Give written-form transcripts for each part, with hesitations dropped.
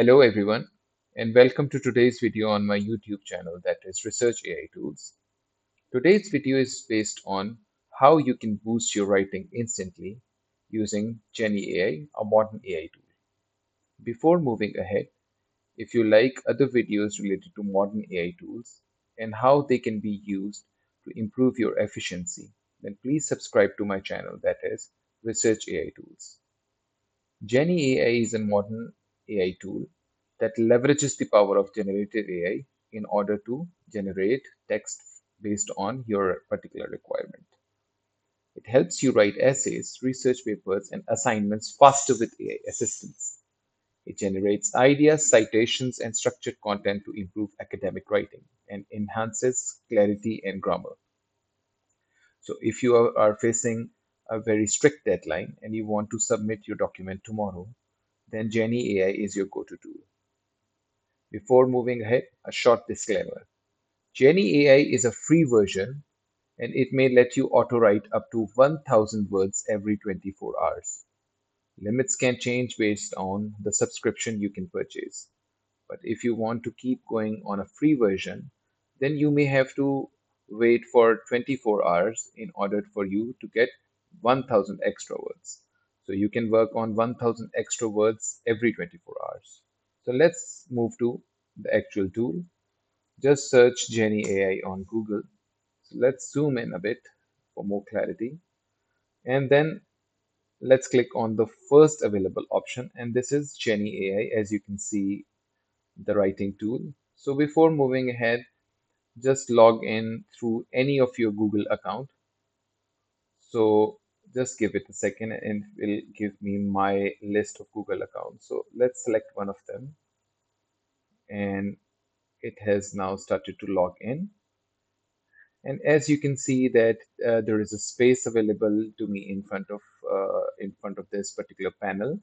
Hello everyone, and welcome to today's video on my YouTube channel, that is Research AI Tools. Today's video is based on how you can boost your writing instantly using Jenni AI, a modern AI tool. Before moving ahead, if you like other videos related to modern AI tools and how they can be used to improve your efficiency, then please subscribe to my channel, that is Research AI Tools. Jenni AI is a modern AI tool that leverages the power of generative AI in order to generate text based on your particular requirement. It helps you write essays, research papers, and assignments faster with AI assistance. It generates ideas, citations, and structured content to improve academic writing and enhances clarity and grammar. So, if you are facing a very strict deadline and you want to submit your document tomorrow, then Jenni AI is your go-to tool. Before moving ahead, a short disclaimer. Jenni AI is a free version and it may let you auto-write up to 1000 words every 24 hours. Limits can change based on the subscription you can purchase. But if you want to keep going on a free version, then you may have to wait for 24 hours in order for you to get 1000 extra words. So you can work on 1000 extra words every 24 hours. So let's move to the actual tool. Just search Jenni AI on Google. So let's zoom in a bit for more clarity. And then let's click on the first available option. And this is Jenni AI, as you can see, the writing tool. So before moving ahead, just log in through any of your Google account. So just give it a second and it will give me my list of Google accounts. So let's select one of them and it has now started to log in. And as you can see that there is a space available to me in front of this particular panel.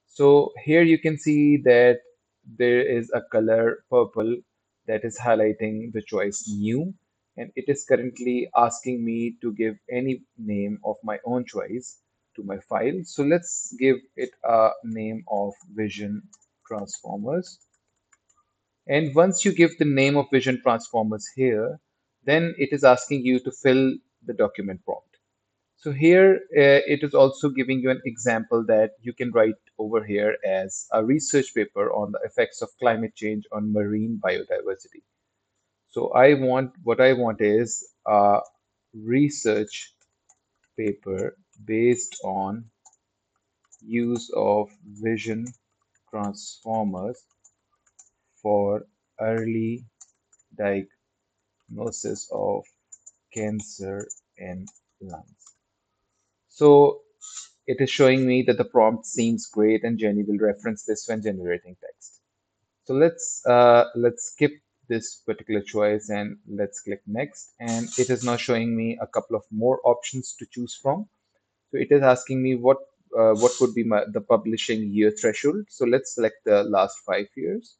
So here you can see that there is a color purple that is highlighting the choice new, and it is currently asking me to give any name of my own choice to my file. So let's give it a name of Vision Transformers. And once you give the name of Vision Transformers here, then it is asking you to fill the document prompt. So here it is also giving you an example that you can write over here as a research paper on the effects of climate change on marine biodiversity. So what I want is a research paper based on use of vision transformers for early diagnosis of cancer in lungs. So it is showing me that the prompt seems great and Jenny will reference this when generating text. So let's skip this particular choice and let's click next. And it is now showing me a couple of more options to choose from. So it is asking me what would be the publishing year threshold. So let's select the last 5 years.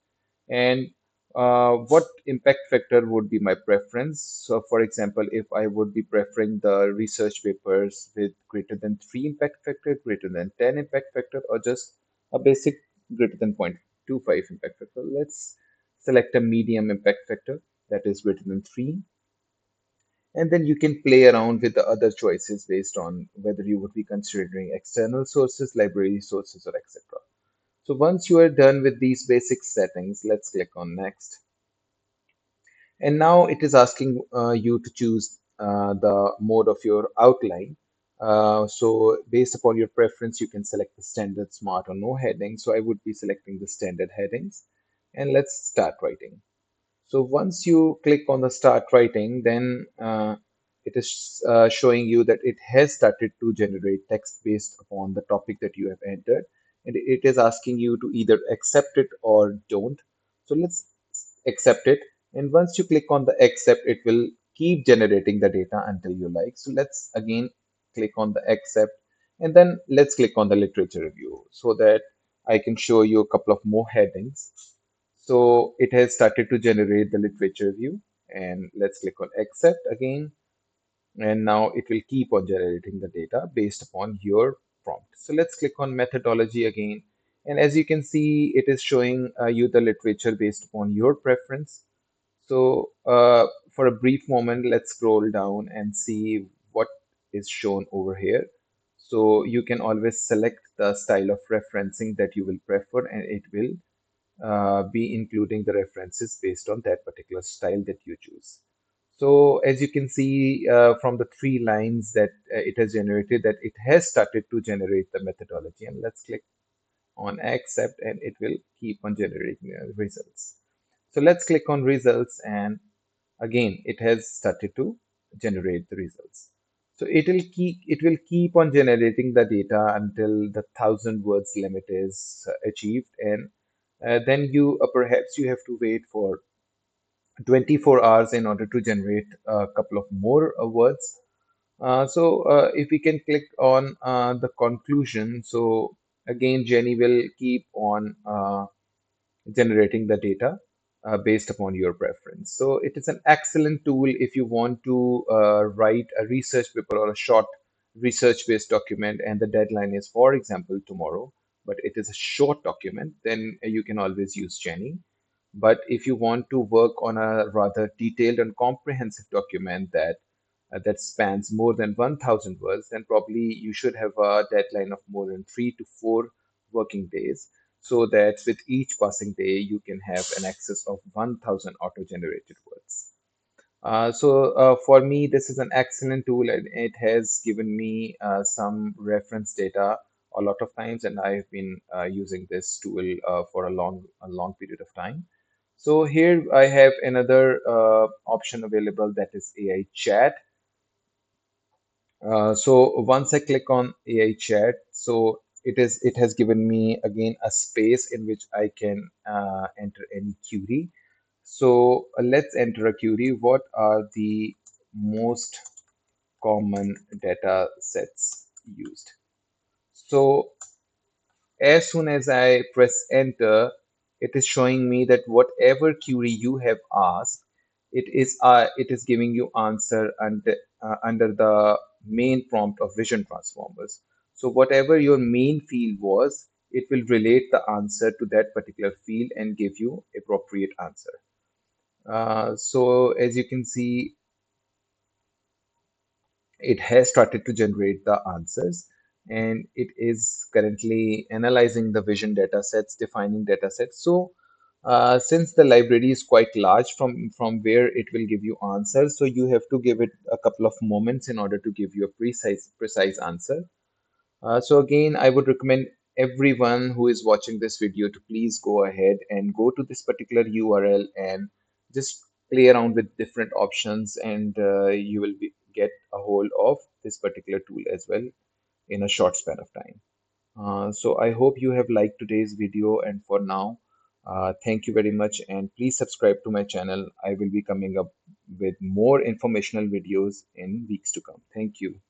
And what impact factor would be my preference? So for example, if I would be preferring the research papers with greater than 3 impact factor, greater than 10 impact factor, or just a basic greater than 0.25 impact factor. Let's select a medium impact factor that is greater than 3, and then you can play around with the other choices based on whether you would be considering external sources, library sources, or etc. So once you are done with these basic settings, let's click on next. And now it is asking you to choose the mode of your outline. So based upon your preference, you can select the standard, smart, or no heading. So I would be selecting the standard headings. And let's start writing. So once you click on the start writing, then it is showing you that it has started to generate text based upon the topic that you have entered. And it is asking you to either accept it or don't. So let's accept it. And once you click on the accept, it will keep generating the data until you like. So let's again click on the accept. And then let's click on the literature review so that I can show you a couple of more headings. So it has started to generate the literature view, and let's click on accept again. And now it will keep on generating the data based upon your prompt. So let's click on methodology again. And as you can see, it is showing you the literature based upon your preference. So for a brief moment, let's scroll down and see what is shown over here. So you can always select the style of referencing that you will prefer, and it will be including the references based on that particular style that you choose. So as you can see from the three lines that it has generated, that it has started to generate the methodology. And let's click on accept, and it will keep on generating results. So let's click on results, and again it has started to generate the results. So it will keep on generating the data until the 1,000 words limit is achieved, and then you perhaps you have to wait for 24 hours in order to generate a couple of more words. So if we can click on the conclusion, so again Jenny will keep on generating the data based upon your preference. So it is an excellent tool if you want to write a research paper or a short research-based document, and the deadline is, for example, tomorrow, but it is a short document, then you can always use Jenny. But if you want to work on a rather detailed and comprehensive document that spans more than 1,000 words, then probably you should have a deadline of more than 3 to 4 working days, so that with each passing day, you can have an excess of 1,000 auto-generated words. So for me, this is an excellent tool, and it has given me some reference data a lot of times, and I've been using this tool for a long period of time. So here I have another option available, that is AI chat. So once I click on AI chat, so it has given me again a space in which I can enter any query. So let's enter a query. What are the most common data sets used? So as soon as I press enter, it is showing me that whatever query you have asked, it is giving you answer under the main prompt of vision transformers. So whatever your main field was, it will relate the answer to that particular field and give you appropriate answer. So as you can see, it has started to generate the answers, and it is currently analyzing the vision data sets, defining data sets. So since the library is quite large from where it will give you answers, so you have to give it a couple of moments in order to give you a precise answer. So again, I would recommend everyone who is watching this video to please go ahead and go to this particular URL and just play around with different options, and you will get a hold of this particular tool as well in a short span of time. So I hope you have liked today's video, and for now, thank you very much, and please subscribe to my channel. I will be coming up with more informational videos in weeks to come. Thank you.